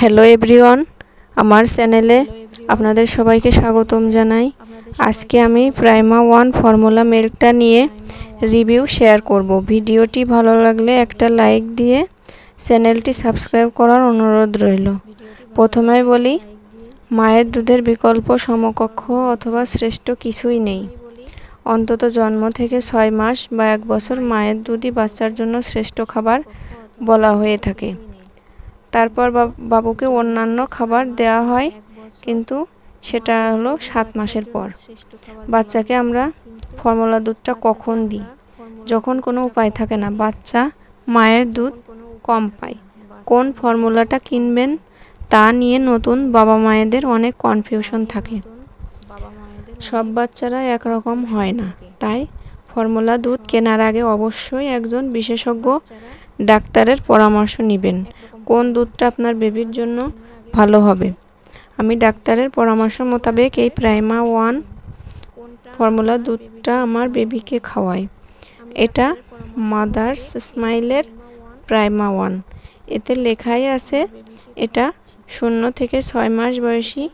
Hello everyone, আমার চ্যানেলে আপনাদের সবাইকে স্বাগতম জানাই। আজকে আমি প্রাইমা ওয়ান ফর্মুলা মিল্কটা নিয়ে রিভিউ শেয়ার করব। ভিডিওটি ভালো লাগলে একটা লাইক দিয়ে চ্যানেলটি সাবস্ক্রাইব করার অনুরোধ রইল। প্রথমেই বলি, মায়ের দুধের বিকল্প, সমকক্ষ অথবা শ্রেষ্ঠ কিছুই নেই। অন্তত জন্ম থেকে 6 মাস বা 1 বছর মায়ের দুধই বাচ্চার জন্য শ্রেষ্ঠ খাবার বলা হয়ে থাকে। তারপর বাবুকে অন্যান্য খাবার দেওয়া হয়, কিন্তু সেটা হলো 7 মাসের পর। বাচ্চাকে আমরা ফর্মুলা দুধটা কখন দিই? যখন কোনো উপায় থাকে না, বাচ্চা মায়ের দুধ কম পায়। কোন ফর্মুলাটা কিনবেন তা নিয়ে নতুন বাবা মায়েদের অনেক কনফিউশন থাকে। সব বাচ্চারা একরকম হয় না, তাই ফর্মুলা দুধ কেনার আগে অবশ্যই একজন বিশেষজ্ঞ ডাক্তারের পরামর্শ নেবেন। কোন দুধটা আপনার বেবির জন্য ভালো হবে। আমি ডাক্তারের পরামর্শ মোতাবেক এই প্রাইমা ওয়ান ফর্মুলা দুধটা আমার বেবিকে খাওয়াই। এটা মাদার্স স্মাইলের প্রাইমা ওয়ান। এতে লেখাই আছে এটা 0 থেকে 6 মাস বয়সী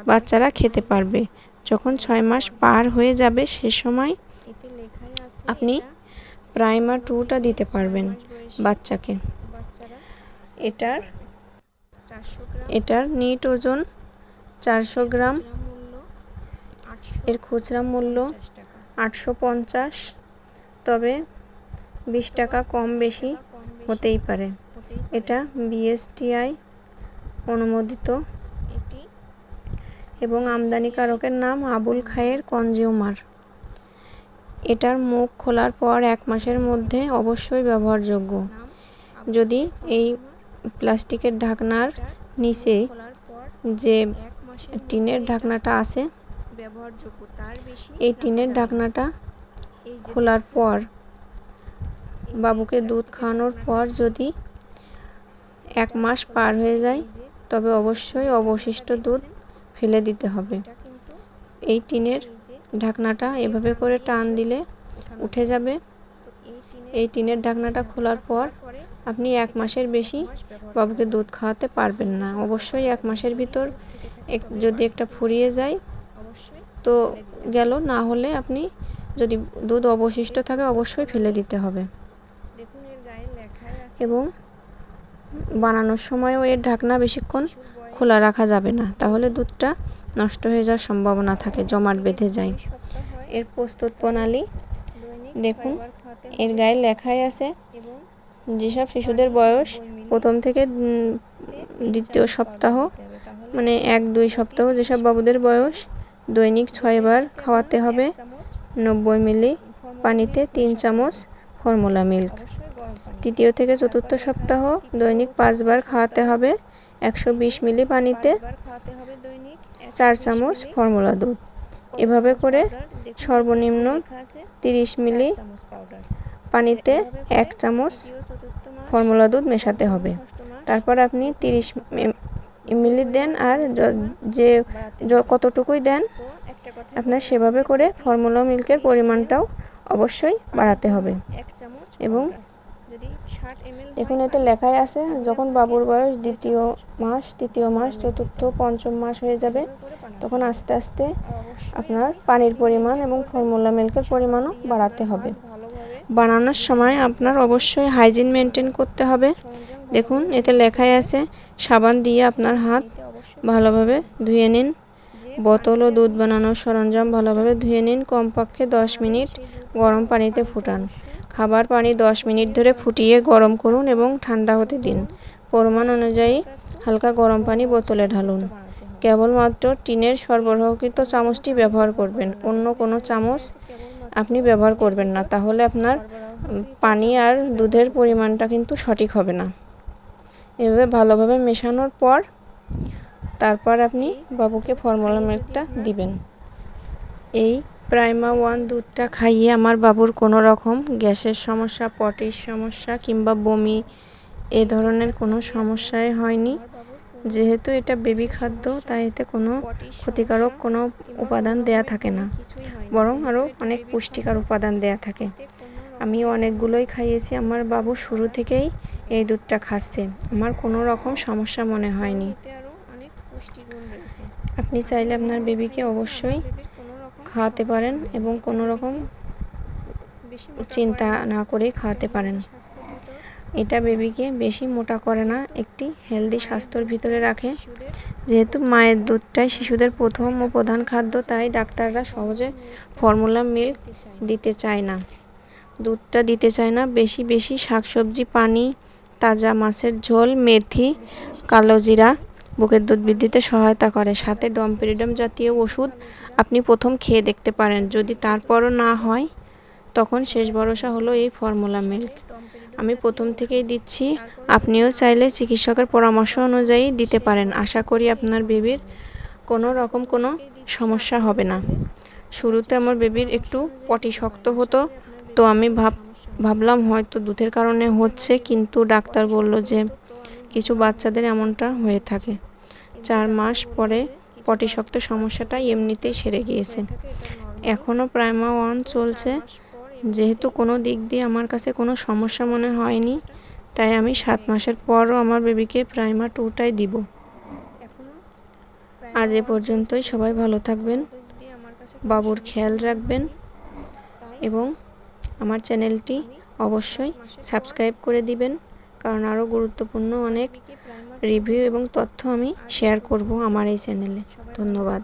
বাচ্চারা খেতে পারবে। যখন 6 মাস পার হয়ে যাবে সে সময় আপনি প্রাইমা 2টা দিতে পারবেন বাচ্চাকে। এটার নিট ওজন 400 গ্রাম। এর খুচরা মূল্য 850, তবে 20 টাকা কম বেশি হতেই পারে। এটা বিএসটিআই অনুমোদিত এবং আমদানিকারকের নাম আবুল খায়ের কনজিউমার। এটার মুখ খোলার পর 1 মাসের মধ্যে অবশ্যই ব্যবহারযোগ্য। যদি এই প্লাস্টিকের ঢাকনার নিচে যে টিনের ঢাকনাটা আছে, এই টিনের ঢাকনাটা খোলার পর বাবুকে দুধ খাওয়ানোর পর যদি 1 মাস পার হয়ে যায়, তবে অবশ্যই অবশিষ্ট দুধ ফেলে দিতে হবে। এই টিনের ঢাকনাটা এভাবে করে টান দিলে উঠে যাবে। এই টিনের ঢাকনাটা খোলার পর আপনি 1 মাসের বেশি বাবুকে দুধ খাওয়াতে পারবেন না। অবশ্যই 1 মাসের ভিতর যদি একটা ফুরিয়ে যায় তো গেল, না হলে আপনি যদি দুধ অবশিষ্ট থাকে অবশ্যই ফেলে দিতে হবে। এবং বানানোর সময়ও এর ঢাকনা বেশিক্ষণ খোলা রাখা যাবে না, তাহলে দুধটা নষ্ট হয়ে যাওয়ার সম্ভাবনা থাকে, জমাট বেঁধে যায়। এর প্রস্তুত প্রণালী দেখুন, এর গায়ে লেখাই আছে যেসব শিশুদের বয়স প্রথম থেকে দ্বিতীয় সপ্তাহ, মানে 1-2 সপ্তাহ, যেসব বাবুদের বয়স দৈনিক 6 বার খাওয়াতে হবে 90 মিলি পানিতে 3 চামচ ফর্মুলা মিল্ক। তৃতীয় থেকে চতুর্থ সপ্তাহ দৈনিক 5 বার খাওয়াতে হবে 120 মিলি পানিতে 4 চামচ ফর্মুলা দুধ। এভাবে করে সর্বনিম্ন 30 মিলি পানিতে 1 চামচ ফর্মুলা দুধ মেশাতে হবে। তারপর আপনি 30 মিলি দেন, আর যে কতটুকুই দেন আপনার সেভাবে করে ফর্মুলা মিল্কের পরিমাণটাও অবশ্যই বাড়াতে হবে। এবং এখন এতে লেখাই আছে যখন বাবুর বয়স দ্বিতীয় মাস, তৃতীয় মাস, চতুর্থ, পঞ্চম মাস হয়ে যাবে, তখন আস্তে আস্তে আপনার পানির পরিমাণ এবং ফর্মুলা মিল্কের পরিমাণও বাড়াতে হবে। বানানোর সময় আপনার অবশ্যই হাইজিন মেনটেন করতে হবে। দেখুন এতে লেখাই আছে সাবান দিয়ে আপনার হাত ভালোভাবে ধুয়ে নিন। বোতল ও দুধ বানানোর সরঞ্জাম ভালোভাবে ধুয়ে নিন। কমপক্ষে 10 মিনিট গরম পানিতে ফুটান। খাবার পানি 10 মিনিট ধরে ফুটিয়ে গরম করুন এবং ঠান্ডা হতে দিন। পরিমাণ অনুযায়ী হালকা গরম পানি বোতলে ঢালুন। কেবলমাত্র টিনের সরবরাহকৃত চামচটি ব্যবহার করবেন, অন্য কোনো চামচ আপনি ব্যবহার করবেন না, তাহলে আপনার পানি আর দুধের পরিমাণটা কিন্তু সঠিক হবে না। এভাবে ভালোভাবে মেশানোর পর তারপর আপনি বাবুকে ফর্মুলা মিল্কটা দিবেন। এই প্রাইমা ওয়ান দুধটা খাইয়ে আমার বাবুর কোনো রকম গ্যাসের সমস্যা, পটির সমস্যা কিংবা বমি এ ধরনের কোনো সমস্যাই হয়নি। যেহেতু এটা বেবি খাদ্য, তাই এতে কোনো ক্ষতিকারক কোনো উপাদান দেয়া থাকে না, বরং আরও অনেক পুষ্টিকর উপাদান দেয়া থাকে। আমি অনেকগুলোই খাইয়েছি। আমার বাবু শুরু থেকেই এই দুধটা খাচ্ছে, আমার কোনো রকম সমস্যা মনে হয়নি। আপনি চাইলে আপনার বেবিকে অবশ্যই খাওয়াতে পারেন এবং কোনো রকম চিন্তা না করে খাওয়াতে পারেন। এটা বেবিকে বেশি মোটা করে না, একটি হেলদি স্বাস্থ্যর ভিতরে রাখে। যেহেতু মায়ের দুধটাই শিশুদের প্রথম ও প্রধান খাদ্য, তাই ডাক্তাররা সহজে ফর্মুলা মিল্ক দিতে চায় না, দুধটা দিতে চায় না। বেশি বেশি শাকসবজি, পানি, তাজা মাছের ঝোল, মেথি, কালো জিরা বুকের দুধ বৃদ্ধিতে সহায়তা করে। সাথে ডমপেরিডম জাতীয় ওষুধ আপনি প্রথম খেয়ে দেখতে পারেন। যদি তারপরও না হয়, তখন শেষ ভরসা হলো এই ফর্মুলা মিল্ক। আমি প্রথম থেকেই দিচ্ছি, আপনিও চাইলে চিকিৎসকের পরামর্শ অনুযায়ী দিতে পারেন। আশা করি আপনার বেবির কোনো রকম কোনো সমস্যা হবে না। শুরুতে আমার বেবির একটু পটি শক্ত হতো, তো আমি ভাবলাম হয়তো দুধের কারণে হচ্ছে, কিন্তু ডাক্তার বলল যে কিছু বাচ্চাদের এমনটা হয়ে থাকে। 4 মাস পরে পটি শক্ত সমস্যাটা এমনিতেই সেরে গিয়েছে। এখনও প্রাইমা 1 চলছে। যেহেতু কোনো দিক দিয়ে আমার কাছে কোনো সমস্যা মনে হয়নি, তাই আমি 7 মাসের পরও আমার বেবিকে প্রাইমা 2টাই দিব। আজ এ পর্যন্তই। সবাই ভালো থাকবেন, বাবুর খেয়াল রাখবেন এবং আমার চ্যানেলটি অবশ্যই সাবস্ক্রাইব করে দিবেন, কারণ আরও গুরুত্বপূর্ণ অনেক রিভিউ এবং তথ্য আমি শেয়ার করব আমার এই চ্যানেলে। ধন্যবাদ।